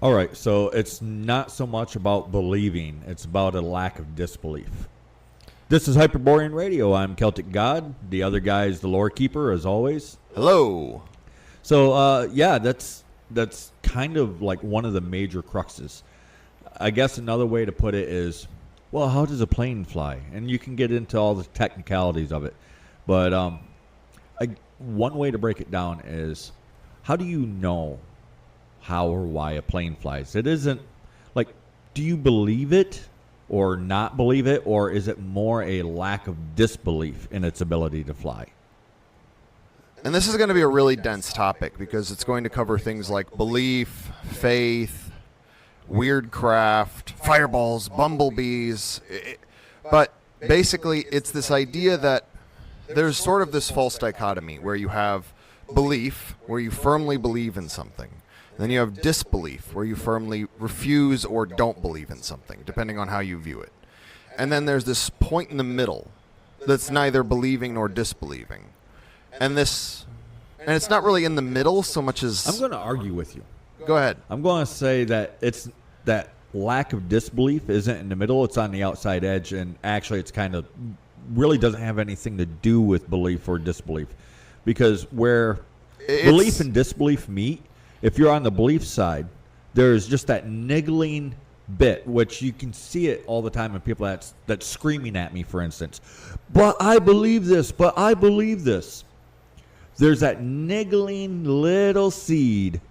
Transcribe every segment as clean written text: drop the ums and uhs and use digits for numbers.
All right, so it's not so much about believing, it's about a lack of disbelief. This is Hyperborean Radio. I'm Celtic God. The other guy is the lore keeper, as always. Hello. So, that's kind of like one of the major cruxes. I guess another way to put it is, well, how does a plane fly? And you can get into all the technicalities of it. But one way to break it down is, how do you know how or why a plane flies? It isn't like, do you believe it or not believe it, or is it more a lack of disbelief in its ability to fly? And this is going to be a really dense topic because it's going to cover things like belief, faith, weird craft, fireballs, bumblebees. But basically, it's this idea that there's sort of this false dichotomy where you have belief, where you firmly believe in something. Then you have disbelief, where you firmly refuse or don't believe in something, depending on how you view it. And then there's this point in the middle that's neither believing nor disbelieving. And it's not really in the middle so much as... I'm going to argue with you. Go ahead. I'm going to say that it's that lack of disbelief isn't in the middle, it's on the outside edge, and actually it's kind of really doesn't have anything to do with belief or disbelief. Because where belief and disbelief meet, if you're on the belief side, there's just that niggling bit, which you can see it all the time in people that's screaming at me, for instance. But I believe this, but I believe this. There's that niggling little seed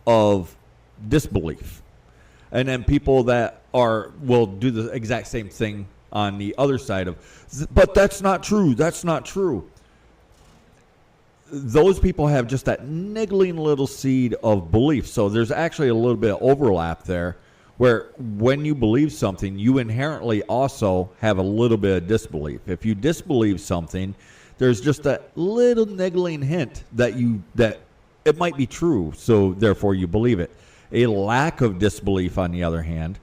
of disbelief. And then people that will do the exact same thing on the other side of, but that's not true, that's not true. Those people have just that niggling little seed of belief. So there's actually a little bit of overlap there where when you believe something, you inherently also have a little bit of disbelief. If you disbelieve something, there's just that little niggling hint that it might be true, so therefore you believe it. A lack of disbelief, on the other hand,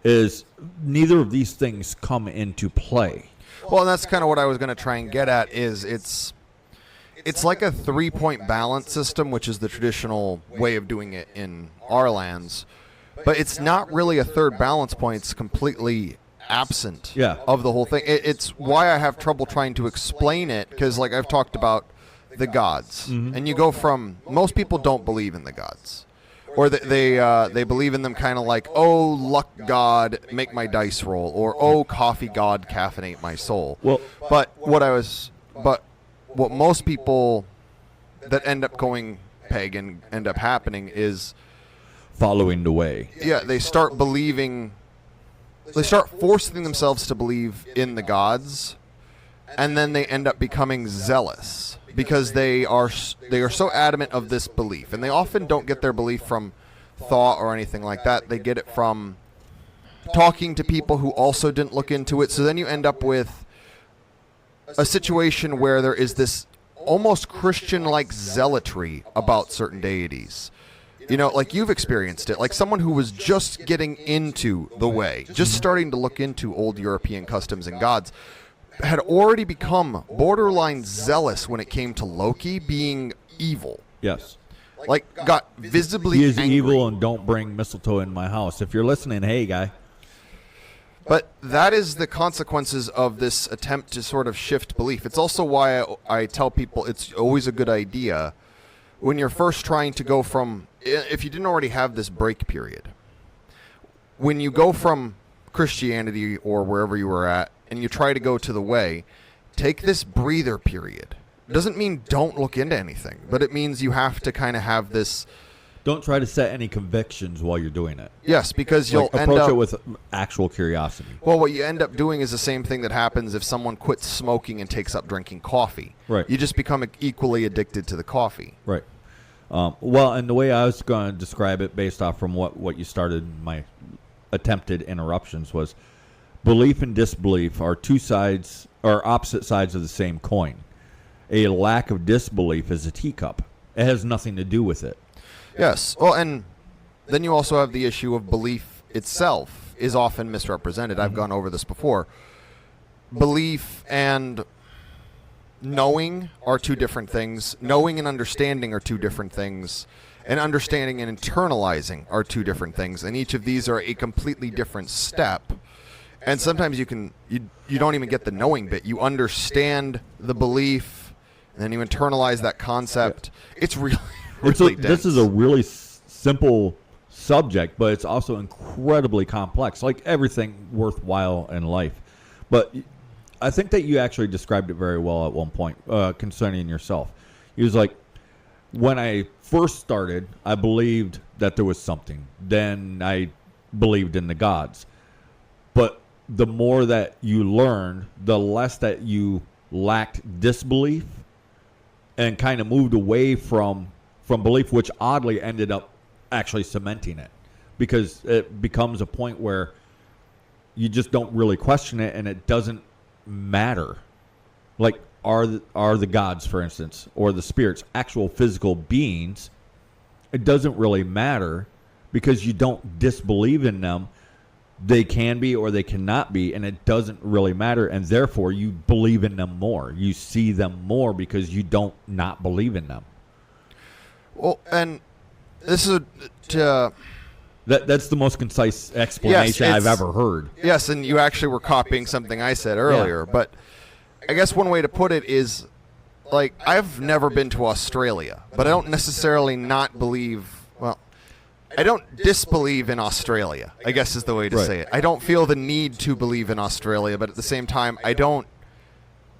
is neither of these things come into play. Well, and that's kind of what I was going to try and get at is it's like a 3-point balance system, which is the traditional way of doing it in our lands. But it's not really a third balance point. It's completely absent of the whole thing. It's why I have trouble trying to explain it, because like I've talked about the gods. Mm-hmm. And you go from, most people don't believe in the gods. Or they believe in them kind of like, oh, luck god, make my dice roll. Or, oh, coffee god, caffeinate my soul. Well, But what most people that end up going pagan end up happening is following the way. Yeah, they start forcing themselves to believe in the gods, and then they end up becoming zealous because they are so adamant of this belief. And they often don't get their belief from thought or anything like that. They get it from talking to people who also didn't look into it. So then you end up with a situation where there is this almost Christian-like zealotry about certain deities. You know, like you've experienced it, like someone who was just getting into the way, just starting to look into old European customs and gods, had already become borderline zealous when it came to Loki being evil. Yes. Like, got visibly He is angry. evil, and don't bring mistletoe in my house. If you're listening, hey, guy. But that is the consequences of this attempt to sort of shift belief. It's also why I tell people it's always a good idea when you're first trying to go from, if you didn't already have this break period, when you go from Christianity or wherever you were at and you try to go to the way, take this breather period. It doesn't mean don't look into anything, but it means you have to kind of have this. Don't try to set any convictions while you're doing it. Yes, because you'll end approach up it with actual curiosity. Well, what you end up doing is the same thing that happens if someone quits smoking and takes up drinking coffee. Right. You just become equally addicted to the coffee. Right. Well, and the way I was going to describe it based off from what you started my attempted interruptions was belief and disbelief are two sides or opposite sides of the same coin. A lack of disbelief is a teacup. It has nothing to do with it. Yes. Well, and then you also have the issue of belief itself is often misrepresented. I've gone over this before. Belief and knowing are two different things. Knowing and understanding are two different things. And understanding and internalizing are two different things, and each of these are a completely different step. And sometimes you don't even get the knowing bit. You understand the belief, and then you internalize that concept. It's really, really dense. This is a really simple subject, but it's also incredibly complex, like everything worthwhile in life. But I think that you actually described it very well at one point concerning yourself. He was like, when I first started, I believed that there was something. Then I believed in the gods. But the more that you learned, the less that you lacked disbelief and kind of moved away from belief, which oddly ended up actually cementing it, because it becomes a point where you just don't really question it and it doesn't matter. Like, are the gods, for instance, or the spirits actual physical beings? It doesn't really matter because you don't disbelieve in them. They can be or they cannot be, and it doesn't really matter, and therefore you believe in them more. You see them more because you don't not believe in them. Well, and this is that's the most concise explanation I've ever heard. Yes, and you actually were copying something I said earlier, but I guess one way to put it is, like, I've never been to Australia, but I don't necessarily not believe, well, I don't disbelieve in Australia, I guess is the way to say it. I don't feel the need to believe in Australia, but at the same time, I don't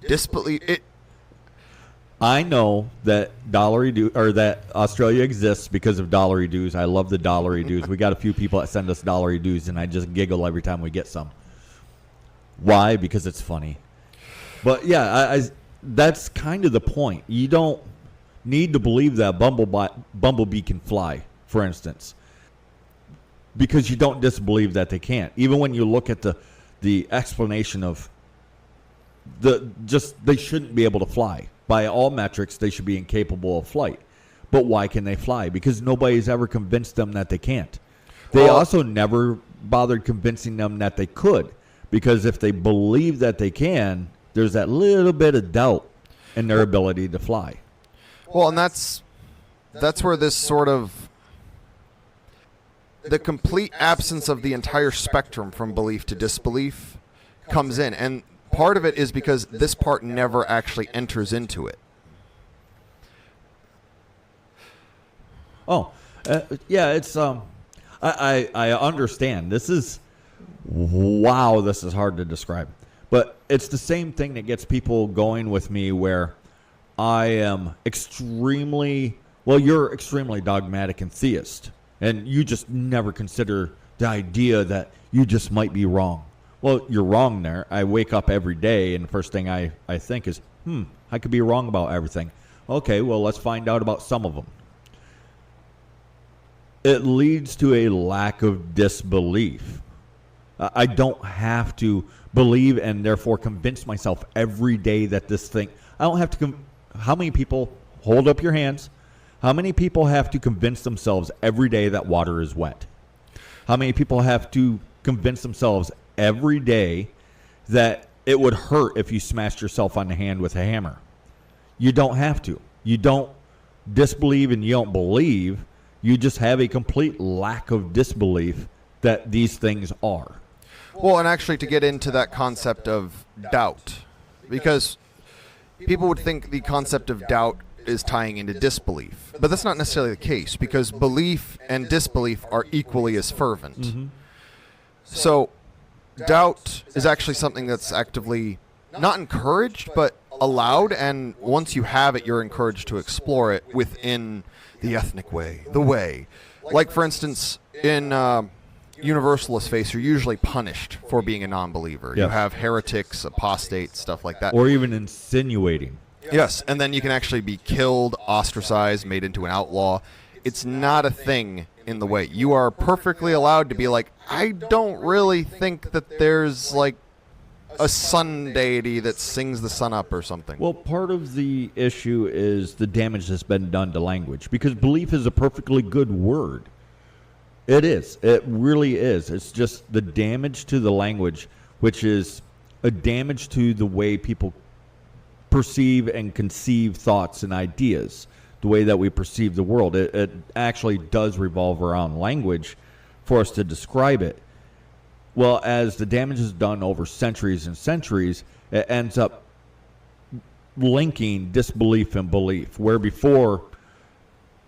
disbelieve it. I know that that Australia exists because of dollary dues. I love the dollary dues. We got a few people that send us dollary dues, and I just giggle every time we get some. Why? Because it's funny. But yeah, that's kind of the point. You don't need to believe that bumblebee can fly, for instance, because you don't disbelieve that they can't. Even when you look at the explanation of they shouldn't be able to fly. By all metrics, they should be incapable of flight. But why can they fly? Because nobody's ever convinced them that they can't. They also never bothered convincing them that they could, because if they believe that they can, there's that little bit of doubt in their ability to fly. Well, and that's where this sort of the complete absence of the entire spectrum from belief to disbelief comes in. And part of it is because this part never actually enters into it. Oh, yeah, it's I understand. This is hard to describe. But it's the same thing that gets people going with me, where I am you're extremely dogmatic and theist, and you just never consider the idea that you just might be wrong. Well, you're wrong there. I wake up every day, and the first thing I think is, I could be wrong about everything. Okay, well, let's find out about some of them. It leads to a lack of disbelief. I don't have to believe and therefore convince myself every day that this thing... I don't have to... How many people... Hold up your hands. How many people have to convince themselves every day that water is wet? How many people have to convince themselves every day that it would hurt if you smashed yourself on the hand with a hammer? You don't have to. You don't disbelieve and you don't believe. You just have a complete lack of disbelief that these things are. Well, and actually to get into that concept of doubt, because people would think the concept of doubt is tying into disbelief, but that's not necessarily the case, because belief and disbelief are equally as fervent. Mm-hmm. So doubt is actually something that's actively not encouraged, but allowed, and once you have it, you're encouraged to explore it within the ethnic way, the way. Like, for instance, in Universalist faiths, you're usually punished for being a non-believer. Yes. You have heretics, apostates, stuff like that. Or even insinuating. Yes, and then you can actually be killed, ostracized, made into an outlaw. It's not a thing in the way. You are perfectly allowed to be like, I don't really think that there's, like, a sun deity that sings the sun up or something. Well, part of the issue is the damage that's been done to language, because belief is a perfectly good word. It is. It really is. It's just the damage to the language, which is a damage to the way people perceive and conceive thoughts and ideas. the way that we perceive the world. It actually does revolve around language for us to describe it. Well, as the damage is done over centuries and centuries, it ends up linking disbelief and belief, where before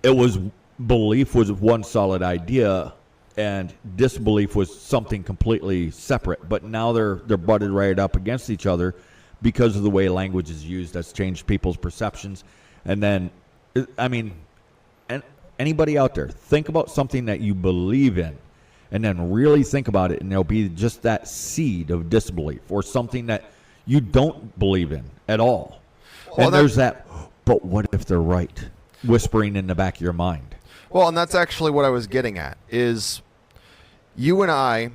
it was belief was one solid idea and disbelief was something completely separate. But now they're butted right up against each other because of the way language is used. That's changed people's perceptions. And then, I mean, anybody out there, think about something that you believe in and then really think about it, and there'll be just that seed of disbelief or something that you don't believe in at all. Well, and there's that, but what if they're right, whispering in the back of your mind. Well, and that's actually what I was getting at, is you and I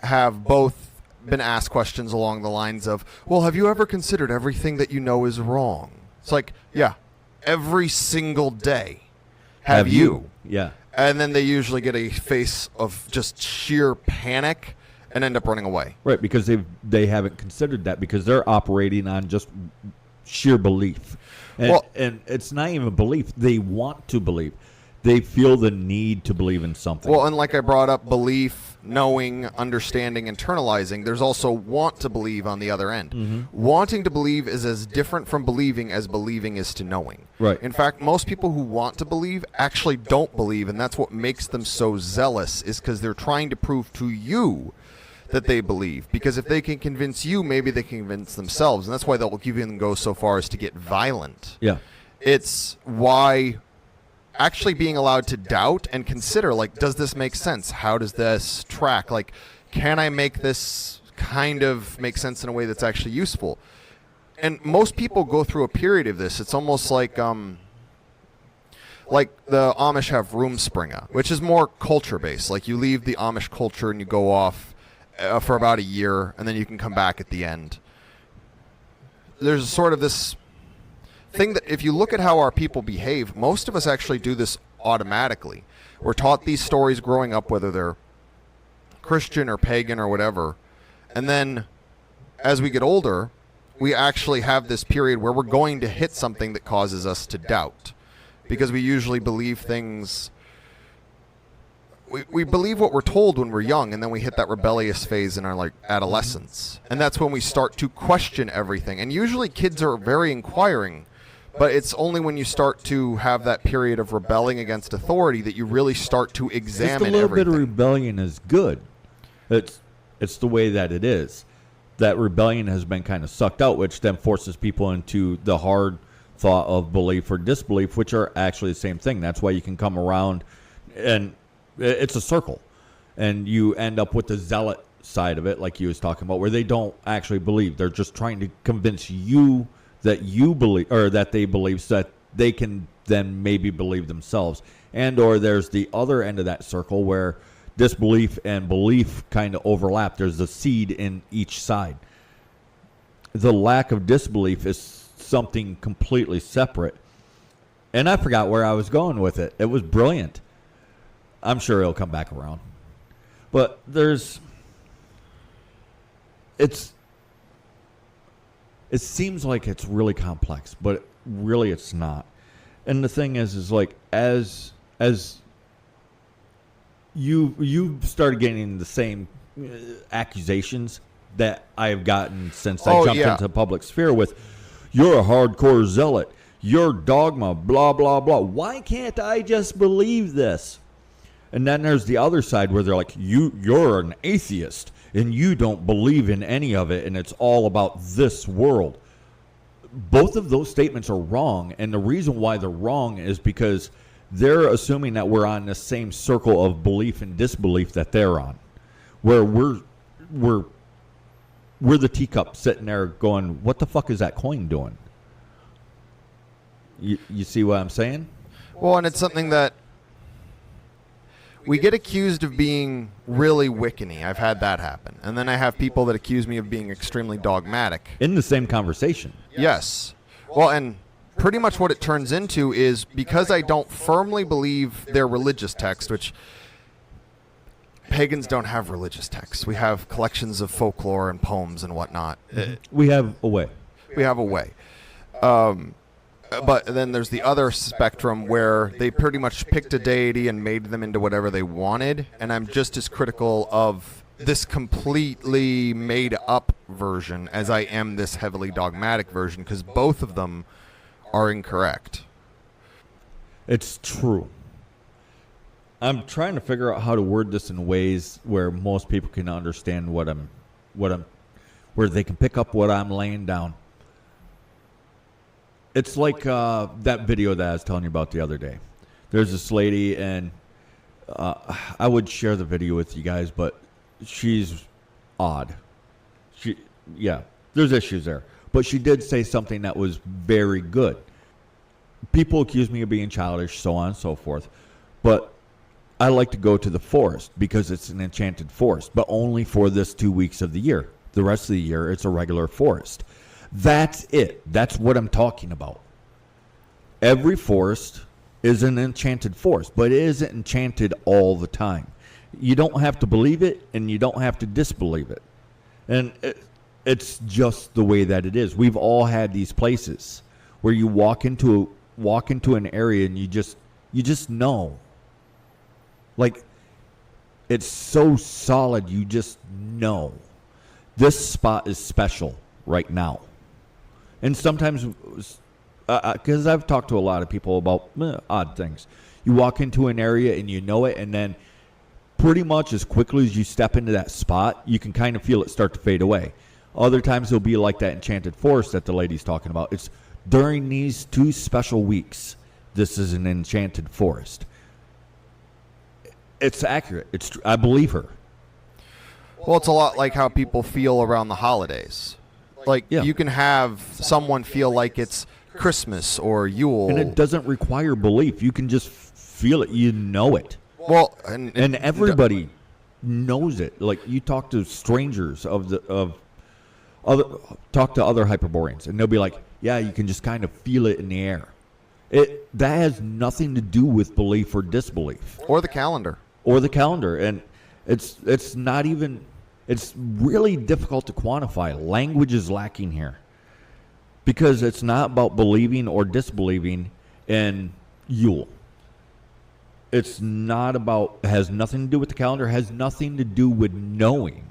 have both been asked questions along the lines of, well, have you ever considered everything that you know is wrong? It's like, yeah, every single day. Have you? Yeah. And then they usually get a face of just sheer panic and end up running away. Right, because they haven't considered that, because they're operating on just sheer belief. And it's not even belief. They want to believe. They feel the need to believe in something. Well, and like I brought up, belief, knowing, understanding, internalizing, there's also want to believe on the other end. Mm-hmm. Wanting to believe is as different from believing as believing is to knowing. Right. In fact, most people who want to believe actually don't believe, and that's what makes them so zealous, is because they're trying to prove to you that they believe. Because if they can convince you, maybe they can convince themselves, and that's why they'll even go so far as to get violent. Yeah. It's why actually being allowed to doubt and consider, like, does this make sense? How does this track? Like, can I make this kind of make sense in a way that's actually useful? And most people go through a period of this. It's almost like the Amish have Rumspringa, which is more culture-based. Like, you leave the Amish culture and you go off for about a year, and then you can come back at the end. There's sort of this thing that if you look at how our people behave, most of us actually do this automatically. We're taught these stories growing up, whether they're Christian or pagan or whatever, and then as we get older, we actually have this period where we're going to hit something that causes us to doubt, because we usually believe things. We believe what we're told when we're young, and then we hit that rebellious phase in our adolescence, and that's when we start to question everything. And usually kids are very inquiring, but it's only when you start to have that period of rebelling against authority that you really start to examine everything. Just a little bit of rebellion is good. It's the way that it is. That rebellion has been kind of sucked out, which then forces people into the hard thought of belief or disbelief, which are actually the same thing. That's why you can come around, and it's a circle, and you end up with the zealot side of it, like you was talking about, where they don't actually believe. They're just trying to convince you that you believe, or that they believe, so that they can then maybe believe themselves. And or there's the other end of that circle where disbelief and belief kind of overlap. There's a seed in each side. The lack of disbelief is something completely separate. And I forgot where I was going with it. It was brilliant. I'm sure it'll come back around. But it seems like it's really complex, but really it's not. And the thing is like, as you started getting the same accusations that I've gotten since I jumped into the public sphere with, you're a hardcore zealot, your dogma, blah, blah, blah. Why can't I just believe this? And then there's the other side where they're like, you're an atheist and you don't believe in any of it, and it's all about this world. Both of those statements are wrong, and the reason why they're wrong is because they're assuming that we're on the same circle of belief and disbelief that they're on, where we're the teacup sitting there going, what the fuck is that coin doing? You see what I'm saying? Well, and it's something that we get accused of being really Wiccan-y. I've had that happen. And then I have people that accuse me of being extremely dogmatic. In the same conversation. Yes. Well, and pretty much what it turns into is, because I don't firmly believe their religious text, which pagans don't have religious texts. We have collections of folklore and poems and whatnot. We have a way. We have a way. But then there's the other spectrum where they pretty much picked a deity and made them into whatever they wanted. And I'm just as critical of this completely made up version as I am this heavily dogmatic version, because both of them are incorrect. It's true. I'm trying to figure out how to word this in ways where most people can understand where they can pick up what I'm laying down. It's like that video that I was telling you about the other day. There's this lady, and I would share the video with you guys, but she's odd. There's issues there. But she did say something that was very good. People accuse me of being childish, so on and so forth. But I like to go to the forest because it's an enchanted forest, but only for this 2 weeks of the year. The rest of the year, it's a regular forest. That's it. That's what I'm talking about. Every forest is an enchanted forest, but it isn't enchanted all the time. You don't have to believe it, and you don't have to disbelieve it. And it's just the way that it is. We've all had these places where you walk into an area and you just know. Like, it's so solid, you just know. This spot is special right now. And sometimes, because I've talked to a lot of people about odd things. You walk into an area and you know it, and then pretty much as quickly as you step into that spot, you can kind of feel it start to fade away. Other times it'll be like that enchanted forest that the lady's talking about. It's during these 2 special weeks, this is an enchanted forest. It's accurate. I believe her. Well, it's a lot like how people feel around the holidays. Like, you can have someone feel like it's Christmas or Yule. And it doesn't require belief. You can just feel it. You know it. Well, and everybody knows it. Like, you talk to strangers talk to other Hyperboreans, and they'll be like, yeah, you can just kind of feel it in the air. That has nothing to do with belief or disbelief. Or the calendar. And it's not even... It's really difficult to quantify. Language is lacking here. Because it's not about believing or disbelieving in Yule. It's not about... It has nothing to do with the calendar. It has nothing to do with knowing.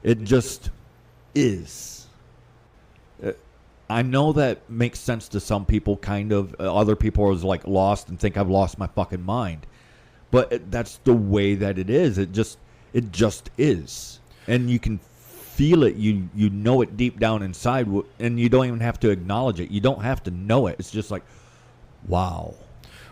It just is. I know that makes sense to some people, kind of. Other people are like lost and think I've lost my fucking mind. But that's the way that it is. It just is. And you can feel it. You know it deep down inside, and you don't even have to acknowledge it. You don't have to know it. It's just like, wow.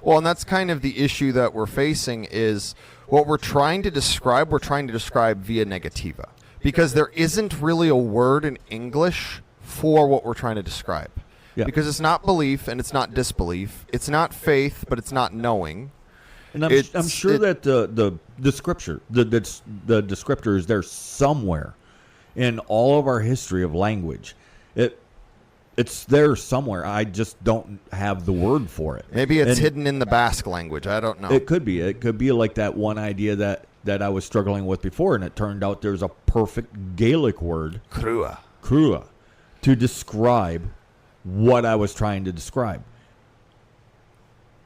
Well, and that's kind of the issue that we're facing is what we're trying to describe via negativa. Because there isn't really a word in English for what we're trying to describe. Yeah. Because it's not belief and it's not disbelief. It's not faith, but it's not knowing. And I'm sure that the scripture, the descriptor is there somewhere in all of our history of language. It's there somewhere. I just don't have the word for it. Maybe it's hidden in the Basque language. I don't know. It could be. It could be like that one idea that I was struggling with before, and it turned out there's a perfect Gaelic word, crua, to describe what I was trying to describe.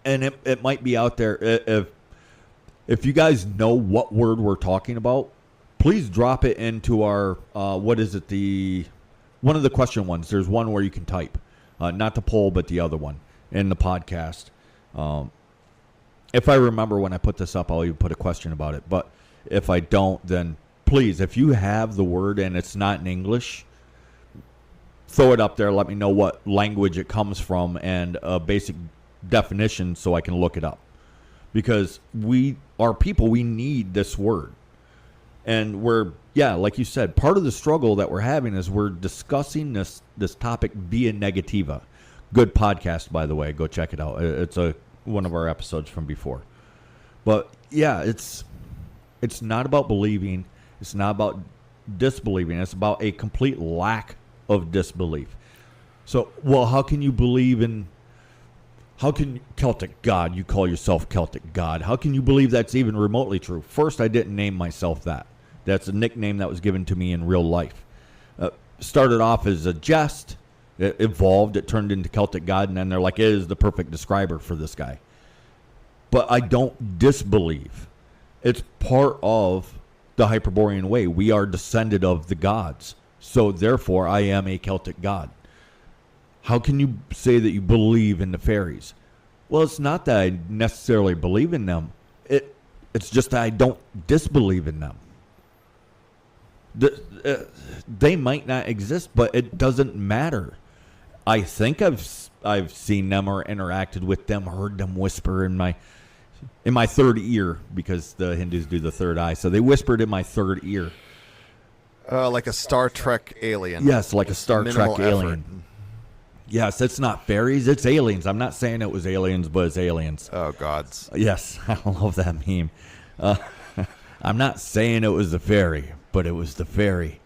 And it might be out there. If you guys know what word we're talking about, please drop it into our, one of the question ones. There's one where you can type. Not the poll, but the other one in the podcast. If I remember when I put this up, I'll even put a question about it. But if I don't, then please, if you have the word and it's not in English, throw it up there. Let me know what language it comes from and a basic definition so I can look it up. Because we are people, we need this word. And we're, like you said, part of the struggle that we're having is we're discussing this topic via negativa. Good podcast, by the way. Go check it out. It's one of our episodes from before. But it's not about believing. It's not about disbelieving. It's about a complete lack of disbelief. So, how can you believe in... How can Celtic God, you call yourself Celtic God, how can you believe that's even remotely true? First, I didn't name myself that. That's a nickname that was given to me in real life. Started off as a jest, It evolved, it turned into Celtic god, and then they're like, it is the perfect describer for this guy. But I don't disbelieve. It's part of the Hyperborean way. We are descended of the gods. So therefore, I am a Celtic god. How can you say that you believe in the fairies? Well, it's not that I necessarily believe in them. It's just that I don't disbelieve in them. They might not exist, but it doesn't matter. I think I've seen them or interacted with them, heard them whisper in my third ear, because the Hindus do the third eye. So they whispered in my third ear. Like a Star Trek alien. Yes, like a Star Minimal Trek alien. effort. Yes, it's not fairies, it's aliens. I'm not saying it was aliens, but it's aliens. Oh, gods. Yes, I love that meme. I'm not saying it was the fairy, but it was the fairy.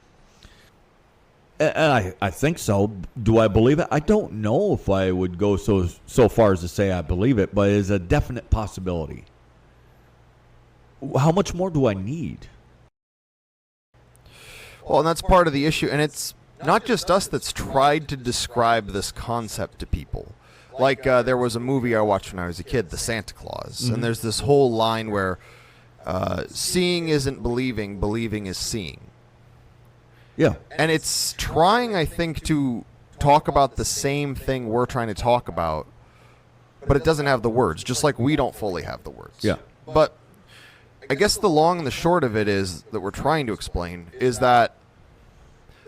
And I think so. Do I believe it? I don't know if I would go so far as to say I believe it, but it's a definite possibility. How much more do I need? Well, and that's part of the issue, and it's not just us that's tried to describe this concept to people. Like, there was a movie I watched when I was a kid, The Santa Claus, and there's this whole line where seeing isn't believing, believing is seeing. Yeah. And it's trying, I think, to talk about the same thing we're trying to talk about, but it doesn't have the words, just like we don't fully have the words. Yeah. But I guess the long and the short of it is that we're trying to explain is that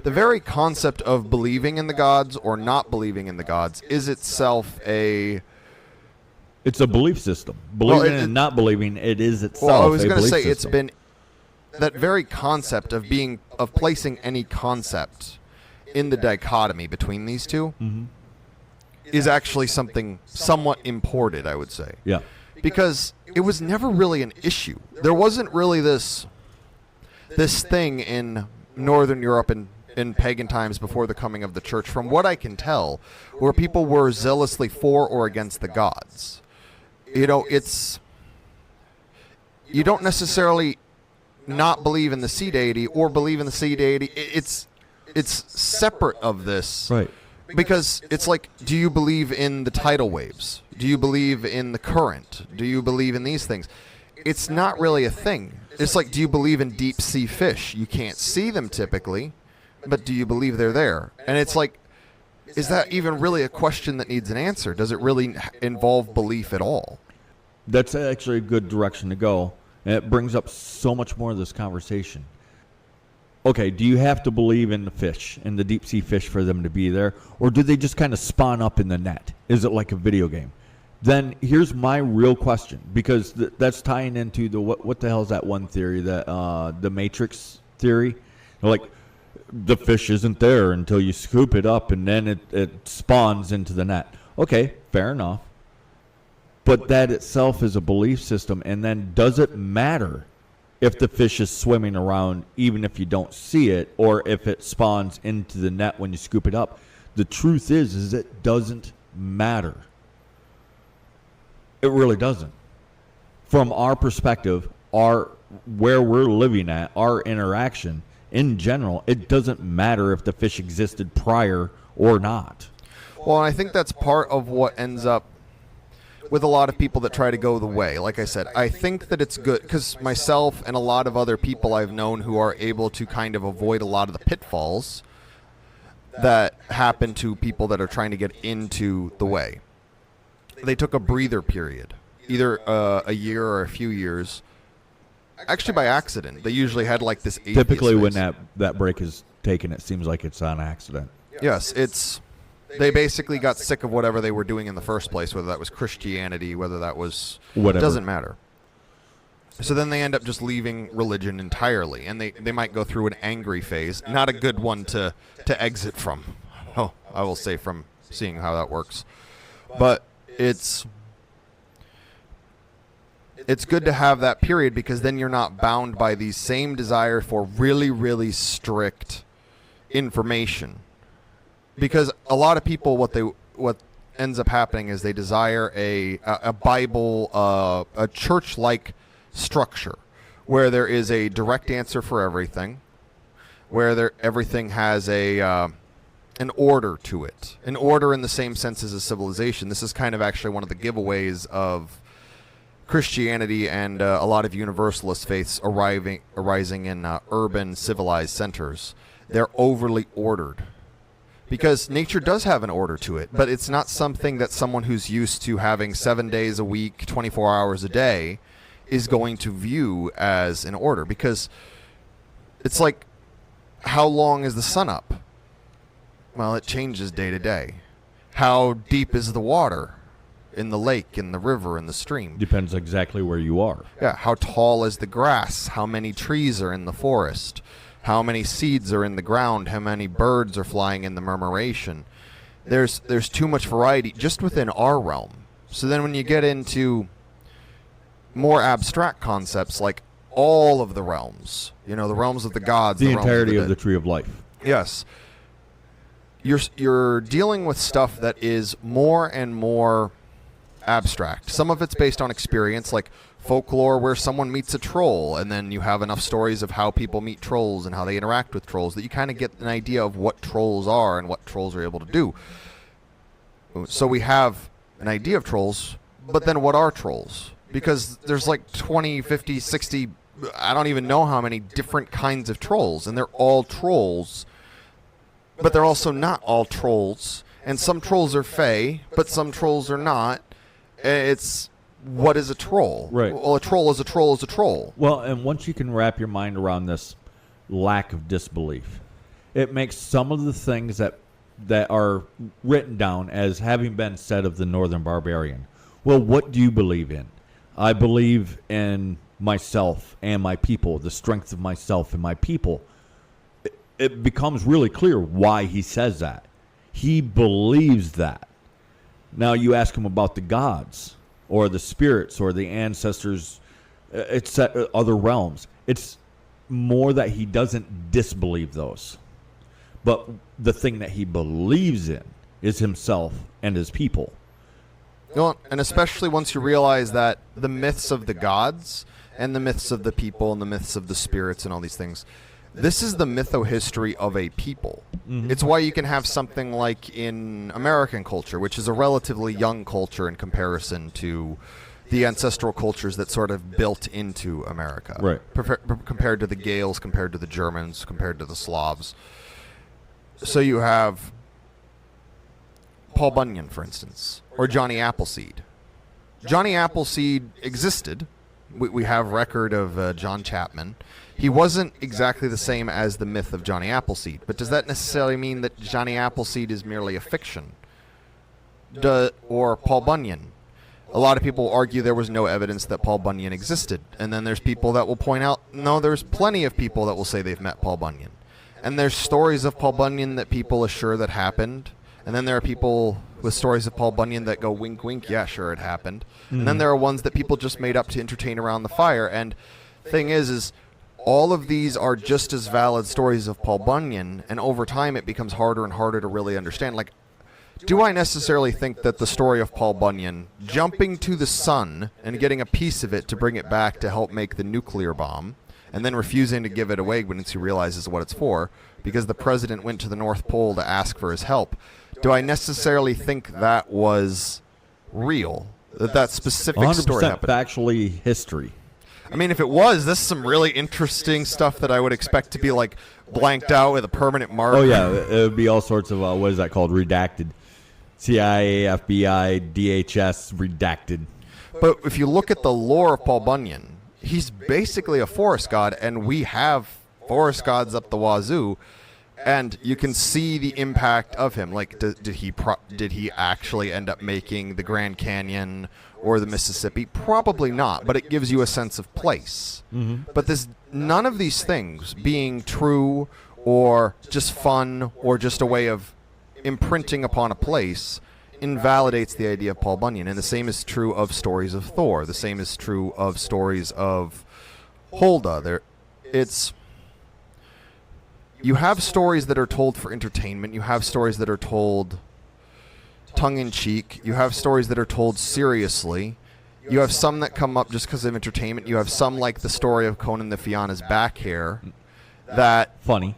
the very concept of believing in the gods or not believing in the gods is itself it's a belief system. Believing and not believing, it is itself. Well, I was going to say system. it's been that very concept of placing any concept in the dichotomy between these two is actually something somewhat imported, I would say. Yeah. Because it was never really an issue. There wasn't really this thing in Northern Europe and in pagan times before the coming of the church, from what I can tell, where people were zealously for or against the gods. You know, you don't necessarily not believe in the sea deity or believe in the sea deity. It's separate of this. Right. Because it's like, do you believe in the tidal waves? Do you believe in the current? Do you believe in these things? It's not really a thing. It's like, do you believe in deep sea fish? You can't see them typically, but do you believe they're there? And it's like, is that even really a question that needs an answer? Does it really involve belief at all? That's actually a good direction to go. And it brings up so much more of this conversation. Okay, do you have to believe in the fish, in the deep sea fish, for them to be there? Or do they just kind of spawn up in the net? Is it like a video game? Then here's my real question, because that's tying into the what the hell is that one theory, that the Matrix theory? Like, the fish isn't there until you scoop it up and then it spawns into the net. Okay, fair enough. But that itself is a belief system, and then does it matter if the fish is swimming around even if you don't see it, or if it spawns into the net when you scoop it up? The truth is it doesn't matter. It really doesn't. From our perspective, where we're living at, our interaction, in general, it doesn't matter if the fish existed prior or not. Well, and I think that's part of what ends up with a lot of people that try to go the way. Like I said, I think that it's good because myself and a lot of other people I've known who are able to kind of avoid a lot of the pitfalls that happen to people that are trying to get into the way. They took a breather period, either a year or a few years, actually by accident. They usually had like this atheist Typically phase. when that break is taken, it seems like it's on accident. Yes, they basically got sick of whatever they were doing in the first place, whether that was Christianity, whether that was... Whatever. It doesn't matter. So then they end up just leaving religion entirely, and they might go through an angry phase. Not a good one to exit from. Oh, I will say, from seeing how that works. But it's good to have that period, because then you're not bound by the same desire for really, really strict information. Because a lot of people, what ends up happening is they desire a Bible, a church-like structure, where there is a direct answer for everything, where everything has a an order to it. An order in the same sense as a civilization. This is kind of actually one of the giveaways of Christianity and a lot of universalist faiths arising in urban civilized centers. They're overly ordered. Because nature does have an order to it, but it's not something that someone who's used to having 7 days a week, 24 hours a day, is going to view as an order. Because it's like, how long is the sun up? Well, it changes day to day. How deep is the water in the lake, in the river, in the stream? Depends exactly where you are. Yeah, how tall is the grass? How many trees are in the forest? How many seeds are in the ground? How many birds are flying in the murmuration? There's too much variety just within our realm. So then when you get into more abstract concepts like all of the realms, the realms of the gods, The realms entirety of of the tree of life. Yes. You're dealing with stuff that is more and more abstract. Some of it's based on experience, like folklore where someone meets a troll, and then you have enough stories of how people meet trolls and how they interact with trolls that you kind of get an idea of what trolls are and what trolls are able to do. So we have an idea of trolls, but then what are trolls? Because there's like 20, 50, 60, I don't even know how many different kinds of trolls, and they're all trolls. But they're also not all trolls. And some trolls are fey, but some trolls are not. It's, what is a troll? Right. Well, a troll is a troll is a troll. Well, and once you can wrap your mind around this lack of disbelief, it makes some of the things that are written down as having been said of the Northern Barbarian. Well, what do you believe in? I believe in myself and my people, the strength of myself and my people. It becomes really clear why he says that. He believes that. Now you ask him about the gods or the spirits or the ancestors, it's other realms. It's more that he doesn't disbelieve those. But the thing that he believes in is himself and his people. And especially once you realize that the myths of the gods and the myths of the people and the myths of the spirits and all these things, this is the mytho-history of a people. Mm-hmm. It's why you can have something like in American culture, which is a relatively young culture in comparison to the ancestral cultures that sort of built into America. Right. Compared to the Gaels, compared to the Germans, compared to the Slavs. So you have Paul Bunyan, for instance, or Johnny Appleseed. Johnny Appleseed existed. We have record of John Chapman. He wasn't exactly the same as the myth of Johnny Appleseed, but does that necessarily mean that Johnny Appleseed is merely a fiction? Or Paul Bunyan? A lot of people argue there was no evidence that Paul Bunyan existed, and then there's people that will point out, no, there's plenty of people that will say they've met Paul Bunyan. And there's stories of Paul Bunyan that people assure that happened, and then there are people with stories of Paul Bunyan that go wink wink, yeah, sure, it happened. Mm-hmm. And then there are ones that people just made up to entertain around the fire. And thing is all of these are just as valid stories of Paul Bunyan, and over time it becomes harder and harder to really understand. Like, do I necessarily think that the story of Paul Bunyan jumping to the sun and getting a piece of it to bring it back to help make the nuclear bomb, and then refusing to give it away once he realizes what it's for, because the president went to the North Pole to ask for his help, do I necessarily think that was real? That specific 100% story happened? Factually history. I mean, if it was, this is some really interesting stuff that I would expect to be, like, blanked out with a permanent marker. Oh, yeah. It would be all sorts of, what is that called? Redacted. CIA, FBI, DHS, redacted. But if you look at the lore of Paul Bunyan, he's basically a forest god, and we have forest gods up the wazoo, and you can see the impact of him. Like, did he actually end up making the Grand Canyon or the Mississippi? Probably not, but it gives you a sense of place. Mm-hmm. But none of these things being true or just fun or just a way of imprinting upon a place invalidates the idea of Paul Bunyan. And the same is true of stories of Thor. The same is true of stories of Hulda. You have stories that are told for entertainment. You have stories that are told tongue-in-cheek. You have stories that are told seriously. You have some that come up just because of entertainment. You have some, like the story of Conan the Fianna's back hair, that funny.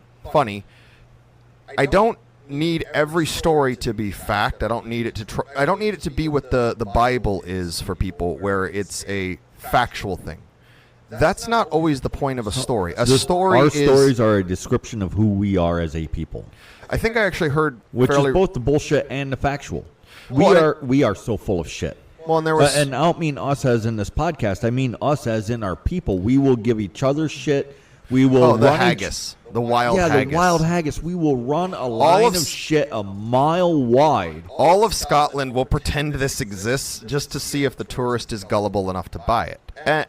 I don't need every story to be fact. I don't need it to. I don't need it to be what the Bible is for people, where it's a factual thing. That's not always the point of a story. Our stories are a description of who we are as a people. I think I actually heard which is both the bullshit and the factual. We are so full of shit. Well, and there was, and I don't mean us as in this podcast. I mean us as in our people. We will give each other shit. We will the haggis, the wild haggis. The wild haggis. We will run a line of shit a mile wide. All of Scotland will pretend this exists just to see if the tourist is gullible enough to buy it.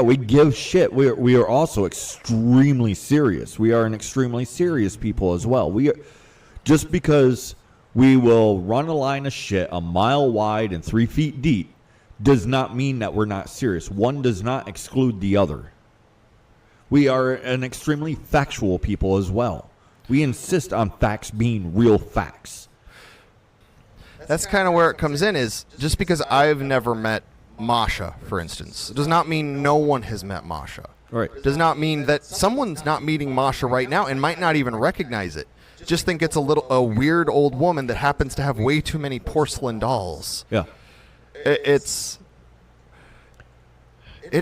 We give shit. We are also extremely serious. We are an extremely serious people as well. We are, just because we will run a line of shit a mile wide and 3 feet deep does not mean that we're not serious. One does not exclude the other. We are an extremely factual people as well. We insist on facts being real facts. That's kind of where it comes in, is just because I've never met Masha, for instance, does not mean no one has met Masha. Right. Does not mean that someone's not meeting Masha right now and might not even recognize it. Just think it's a weird old woman that happens to have way too many porcelain dolls. Yeah. It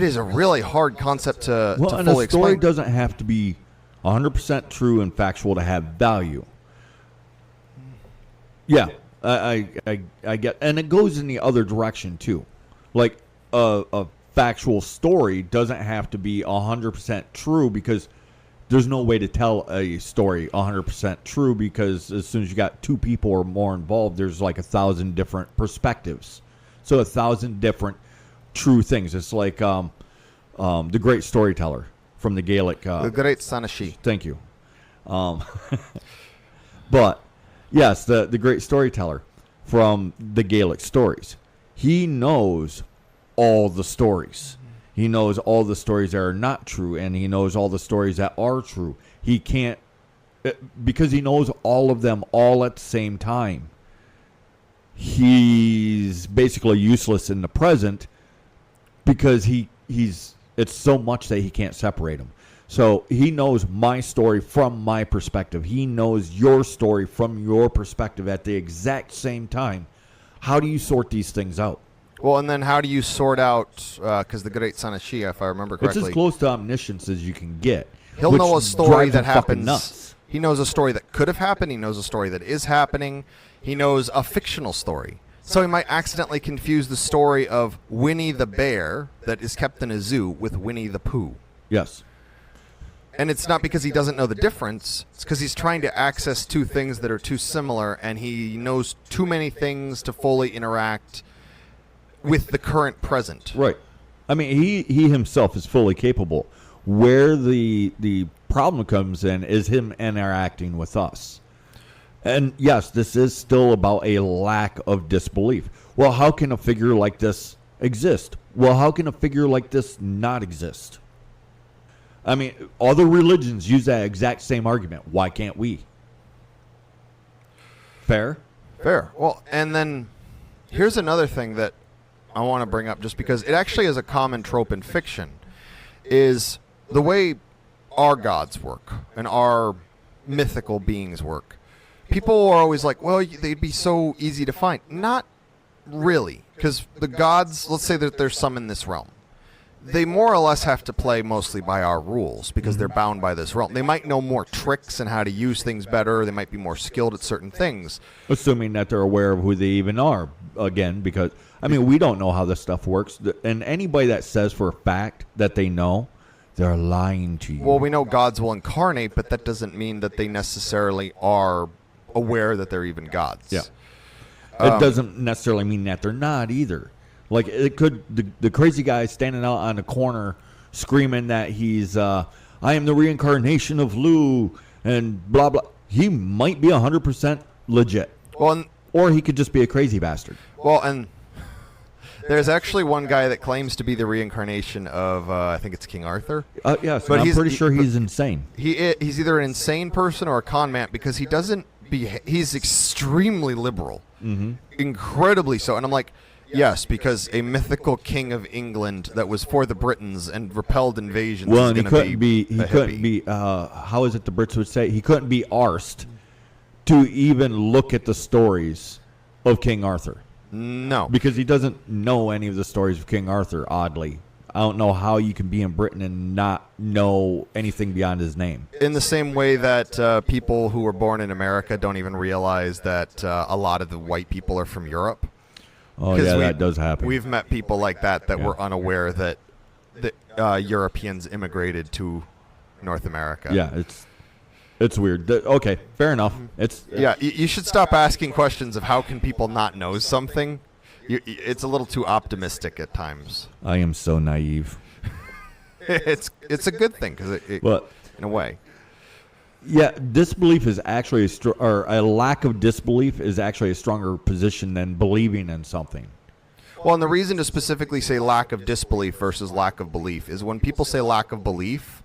is a really hard concept to fully explain. And a story doesn't have to be 100% true and factual to have value. Yeah, I get, and it goes in the other direction too. Like a factual story doesn't have to be 100% true, because there's no way to tell a story 100% true, because as soon as you got two people or more involved, there's like 1,000 different perspectives. So 1,000 different true things. It's like the Great Storyteller from the Gaelic. The Great Sanashi. Thank you. But yes, the Great Storyteller from the Gaelic stories. He knows all the stories. He knows all the stories that are not true, and he knows all the stories that are true. He can't, because he knows all of them all at the same time. He's basically useless in the present, because he's it's so much that he can't separate them. So he knows my story from my perspective. He knows your story from your perspective at the exact same time. How do you sort these things out? Well, and then how do you sort out, because the Great Sanashi, if I remember correctly, it's as close to omniscience as you can get. He'll know a story that happens. He knows a story that could have happened. He knows a story that is happening. He knows a fictional story. So he might accidentally confuse the story of Winnie the Bear that is kept in a zoo with Winnie the Pooh. Yes. And it's not because he doesn't know the difference. It's because he's trying to access two things that are too similar, and he knows too many things to fully interact with the current present. Right. I mean, he himself is fully capable. Where the problem comes in is him interacting with us. And yes, this is still about a lack of disbelief. Well, how can a figure like this exist? Well, how can a figure like this not exist? I mean, other religions use that exact same argument. Why can't we? Fair? Fair. Well, and then here's another thing that I want to bring up, just because it actually is a common trope in fiction, is the way our gods work and our mythical beings work. People are always like, well, they'd be so easy to find. Not really, because the gods, let's say that there's some in this realm. They more or less have to play mostly by our rules, because they're bound by this realm. They might know more tricks and how to use things better. They might be more skilled at certain things. Assuming that they're aware of who they even are, again, because, I mean, we don't know how this stuff works. And anybody that says for a fact that they know, they're lying to you. Well, we know gods will incarnate, but that doesn't mean that they necessarily are aware that they're even gods. Yeah. It doesn't necessarily mean that they're not either. Like, it could, the crazy guy standing out on the corner screaming that he's, I am the reincarnation of Lou, and blah, blah. He might be 100% legit. Well, or he could just be a crazy bastard. Well, and there's actually one guy that claims to be the reincarnation of, I think it's King Arthur. Yes, but I'm pretty sure he's insane. He's either an insane person or a con man, because he's extremely liberal. Mm-hmm. Incredibly so. And I'm like, Yes, because a mythical king of England that was for the Britons and repelled invasions. Well, is and he gonna couldn't be. He a couldn't hippie. be. How is it the Brits would say? He couldn't be arsed to even look at the stories of King Arthur No. because he doesn't know any of the stories of King Arthur. Oddly, I don't know how you can be in Britain and not know anything beyond his name. In the same way that people who were born in America don't even realize that a lot of the white people are from Europe. Oh 'Cause yeah, that does happen. We've met people like that Yeah. were unaware that Europeans immigrated to North America. Yeah, it's weird. Okay, fair enough. It's Yeah, you should stop asking questions of how can people not know something. It's a little too optimistic at times. I am so naive. It's a good thing because But in a way. yeah, disbelief is actually or a lack of disbelief is actually a stronger position than believing in something. Well, and the reason to specifically say lack of disbelief versus lack of belief is when people say lack of belief,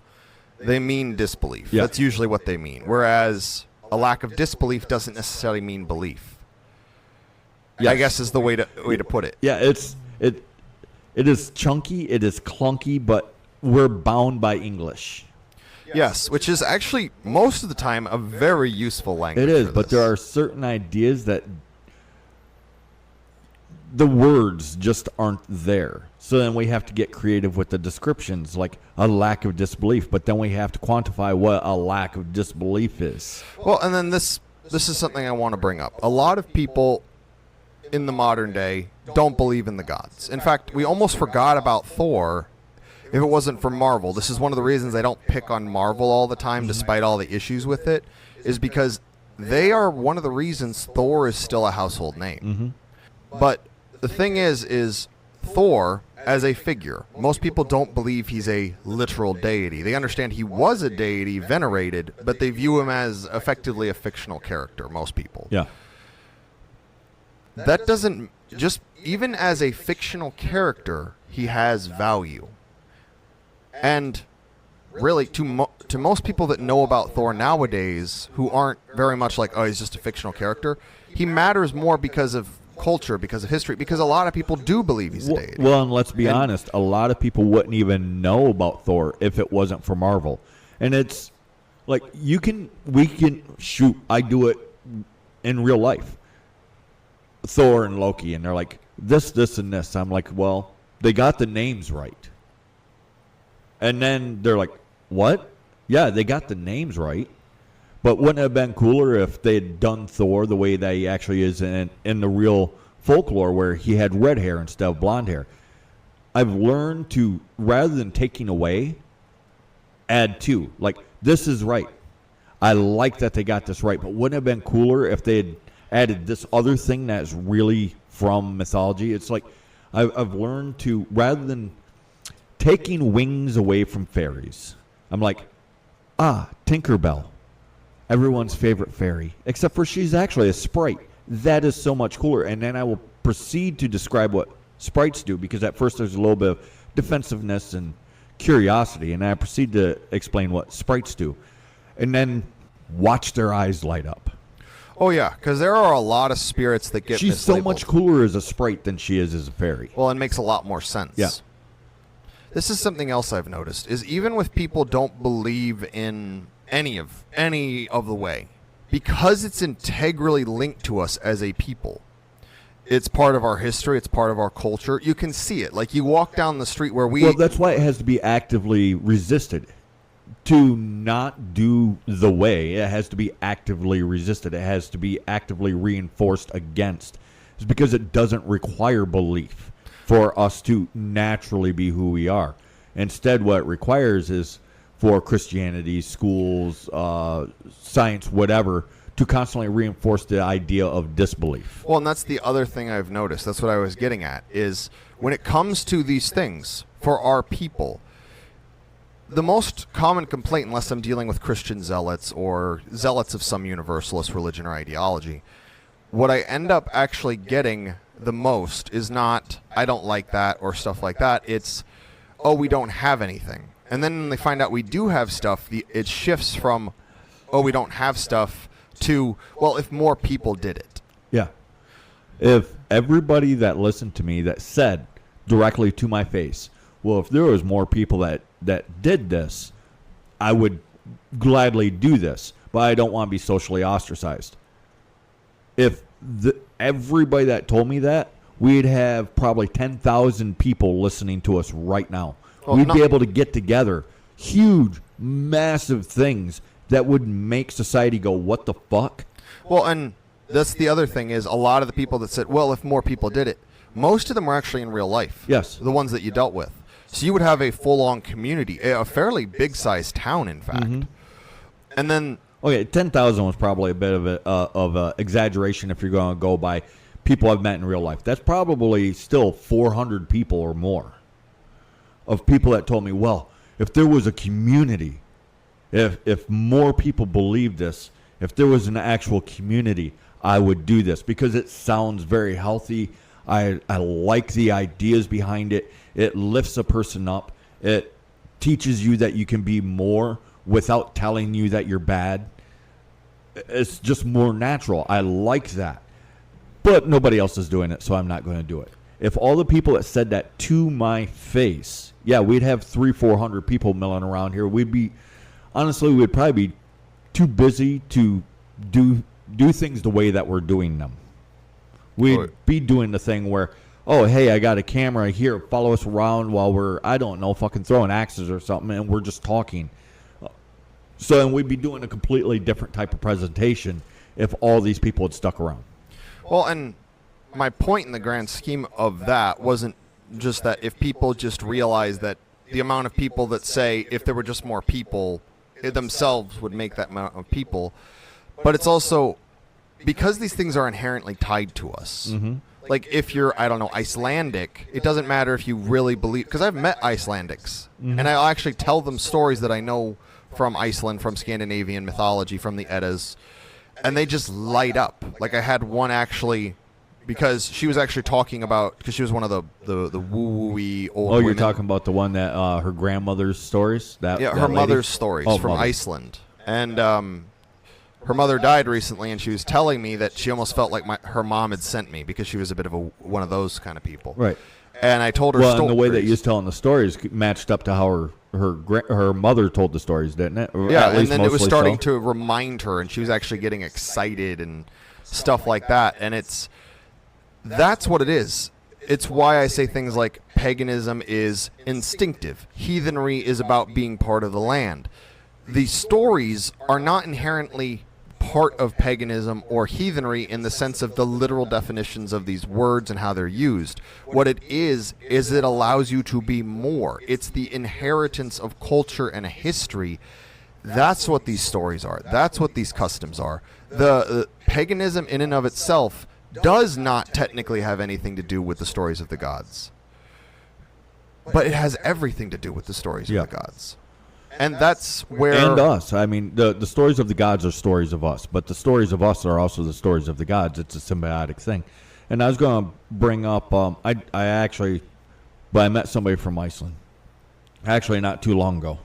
they mean disbelief. Yeah. That's usually what they mean. Whereas a lack of disbelief doesn't necessarily mean belief. Yes. I guess is the way to put it. Yeah, it is chunky, it is clunky, but we're bound by English. Yes, which is actually most of the time a very useful language. It is, for but this. there are certain ideas that the words just aren't there. So then we have to get creative with the descriptions, like a lack of disbelief, but then we have to quantify what a lack of disbelief is. Well, and then this is something I want to bring up. A lot of people in the modern day don't believe in the gods. In fact, we almost forgot about Thor if it wasn't for Marvel. This is one of the reasons I don't pick on Marvel all the time, despite all the issues with it, is because they are one of the reasons Thor is still a household name. But the thing is Thor as a figure, most people don't believe he's a literal deity. They understand he was a deity, venerated, but they view him as effectively a fictional character, most people. Yeah. That doesn't just even as a fictional character, he has value. And really, to most people that know about Thor nowadays, who aren't very much like, oh, he's just a fictional character, he matters more because of culture, because of history, because a lot of people do believe he's a deity. Well, and let's be honest, a lot of people wouldn't even know about Thor if it wasn't for Marvel. And it's like we can shoot, I do it in real life. Thor and Loki, and they're like, this, and this. I'm like, well, they got the names right. And then they're like, what? Yeah, they got the names right. But wouldn't it have been cooler if they had done Thor the way that he actually is in the real folklore, where he had red hair instead of blonde hair? I've learned to, rather than taking away, add to. Like, this is right. I like that they got this right. But wouldn't it have been cooler if they had added this other thing that's really from mythology? It's like I've learned to, rather than taking wings away from fairies, I'm like, Tinkerbell, everyone's favorite fairy, except for she's actually a sprite. That is so much cooler. And then I will proceed to describe what sprites do, because at first there's a little bit of defensiveness and curiosity, and I proceed to explain what sprites do, and then watch their eyes light up. Oh, yeah, because there are a lot of spirits that get She's so mislabeled. much cooler as a sprite than she is as a fairy. Well, it makes a lot more sense. Yeah. This is something else I've noticed, is even with people don't believe in any of the way, because it's integrally linked to us as a people. It's part of our history. It's part of our culture. You can see it. Like, you walk down the street where we... Well, that's why it has to be actively resisted. To not do the way, it has to be actively resisted. It has to be actively reinforced against. It's because it doesn't require belief for us to naturally be who we are. Instead, what it requires is for Christianity, schools, science, whatever, to constantly reinforce the idea of disbelief. Well, and that's the other thing I've noticed. That's what I was getting at, is when it comes to these things, for our people, the most common complaint, unless I'm dealing with Christian zealots or zealots of some universalist religion or ideology, what I end up actually getting the most is not, I don't like that or stuff like that. It's, oh, we don't have anything. And then when they find out we do have stuff, it shifts from, oh, we don't have stuff, to, well, if more people did it. Yeah. If everybody that listened to me that said directly to my face, well, if there was more people that did this, I would gladly do this, but I don't want to be socially ostracized. If everybody that told me that, we'd have probably 10,000 people listening to us right now. Well, we'd be able to get together huge, massive things that would make society go, what the fuck? Well, and that's the other thing is a lot of the people that said, well, if more people did it, most of them were actually in real life. Yes. The ones that you dealt with. So you would have a full-on community, a fairly big-sized town, in fact. Mm-hmm. And then... Okay, 10,000 was probably a bit of a exaggeration if you're going to go by people I've met in real life. That's probably still 400 people or more of people that told me, well, if there was a community, if more people believed this, if there was an actual community, I would do this because it sounds very healthy. I like the ideas behind it. It lifts a person up. It teaches you that you can be more without telling you that you're bad. It's just more natural. I like that. But nobody else is doing it, so I'm not going to do it. If all the people that said that to my face, yeah, we'd have 300-400 people milling around here. We'd probably be too busy to do things the way that we're doing them. We'd be doing the thing where, oh, hey, I got a camera here. Follow us around while we're, I don't know, fucking throwing axes or something, and we're just talking. So and we'd be doing a completely different type of presentation if all these people had stuck around. Well, and my point in the grand scheme of that wasn't just that if people just realize that the amount of people that say if there were just more people, it themselves would make that amount of people. But it's also because these things are inherently tied to us. Mm-hmm. Like if you're, I don't know, Icelandic, it doesn't matter if you really believe, because I've met Icelandics, Mm-hmm. and I'll actually tell them stories that I know from Iceland, from Scandinavian mythology, from the Eddas, and they just light up. Like I had one actually, because she was actually talking about, because she was one of the woo-woo-y old Oh, you're women. talking about the one that her grandmother's stories? Yeah, that her lady? mother's stories from mother. Iceland. And her mother died recently, and she was telling me that she almost felt like her mom had sent me because she was a bit of one of those kind of people. Right. And I told her Well, stories. and the way that you was telling the stories matched up to how her mother told the stories, didn't it? Or Yeah, at least and then it was mostly starting so. to remind her, and she was actually getting excited and stuff like that. And that's what it is. It's why I say things like paganism is instinctive. Heathenry is about being part of the land. The stories are not inherently part of paganism or heathenry in the sense of the literal definitions of these words and how they're used. What it is it allows you to be more. It's the inheritance of culture and a history. That's what these stories are. That's what these customs are. The paganism in and of itself does not technically have anything to do with the stories of the gods. But it has everything to do with the stories of the gods. And that's where... And us. I mean, the stories of the gods are stories of us, but the stories of us are also the stories of the gods. It's a symbiotic thing. And I was going to bring up, I met somebody from Iceland, actually not too long ago.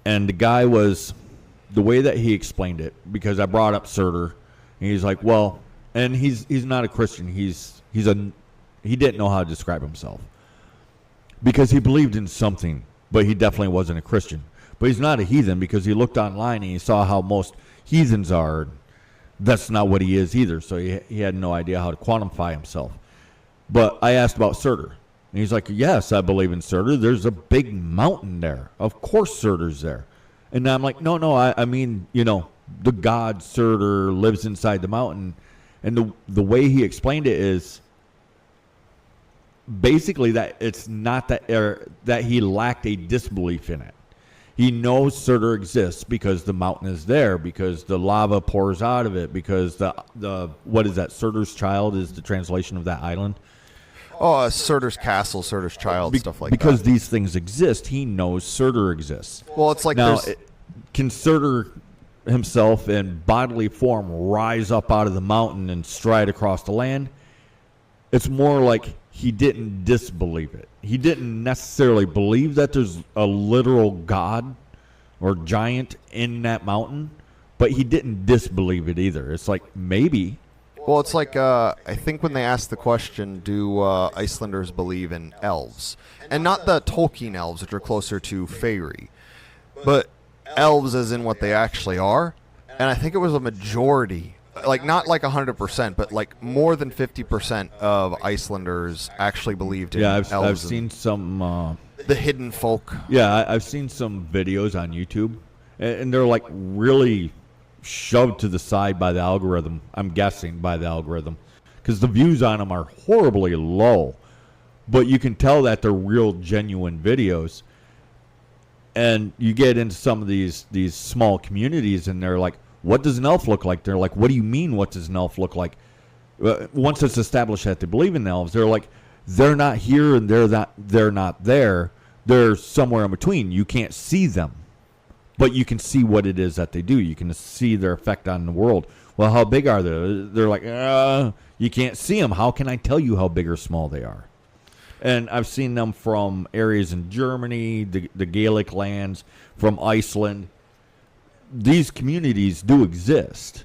And the guy was, the way that he explained it, because I brought up Surtur, and he's like, well, and he's not a Christian. He didn't know how to describe himself. Because he believed in something, but he definitely wasn't a Christian. But he's not a heathen because he looked online and he saw how most heathens are. That's not what he is either, so he had no idea how to quantify himself. But I asked about Surtur, and he's like, yes, I believe in Surtur. There's a big mountain there. Of course Surtur's there. And I'm like, no, I mean, the god Surtur lives inside the mountain. And the way he explained it is basically that it's not that he lacked a disbelief in it. He knows Surtur exists because the mountain is there, because the lava pours out of it, because the what is that? Surtur's child is the translation of that island. Oh, Surtur's castle, Surtur's child, stuff like because that. Because these things exist, he knows Surtur exists. Well, it's like now, can Surtur himself in bodily form rise up out of the mountain and stride across the land? It's more like he didn't disbelieve it. He didn't necessarily believe that there's a literal god or giant in that mountain, but he didn't disbelieve it either. It's like maybe. Well, it's like I think when they ask the question, do Icelanders believe in elves? And not the Tolkien elves, which are closer to fairy, but elves as in what they actually are. And I think it was a majority, like not like 100%, but like more than 50% of Icelanders actually believed in elves. Yeah, I've seen some... the hidden folk. Yeah, I've seen some videos on YouTube, and they're like really shoved to the side by the algorithm. I'm guessing by the algorithm, because the views on them are horribly low, but you can tell that they're real, genuine videos. And you get into some of these small communities, and they're like, "What does an elf look like?" They're like, "What do you mean? What does an elf look like?" Once it's established that they believe in elves, they're like, "They're not here, and they're not there. They're somewhere in between. You can't see them, but you can see what it is that they do. You can see their effect on the world." Well, how big are they? They're like, you can't see them. How can I tell you how big or small they are? And I've seen them from areas in Germany, the Gaelic lands, from Iceland. These communities do exist.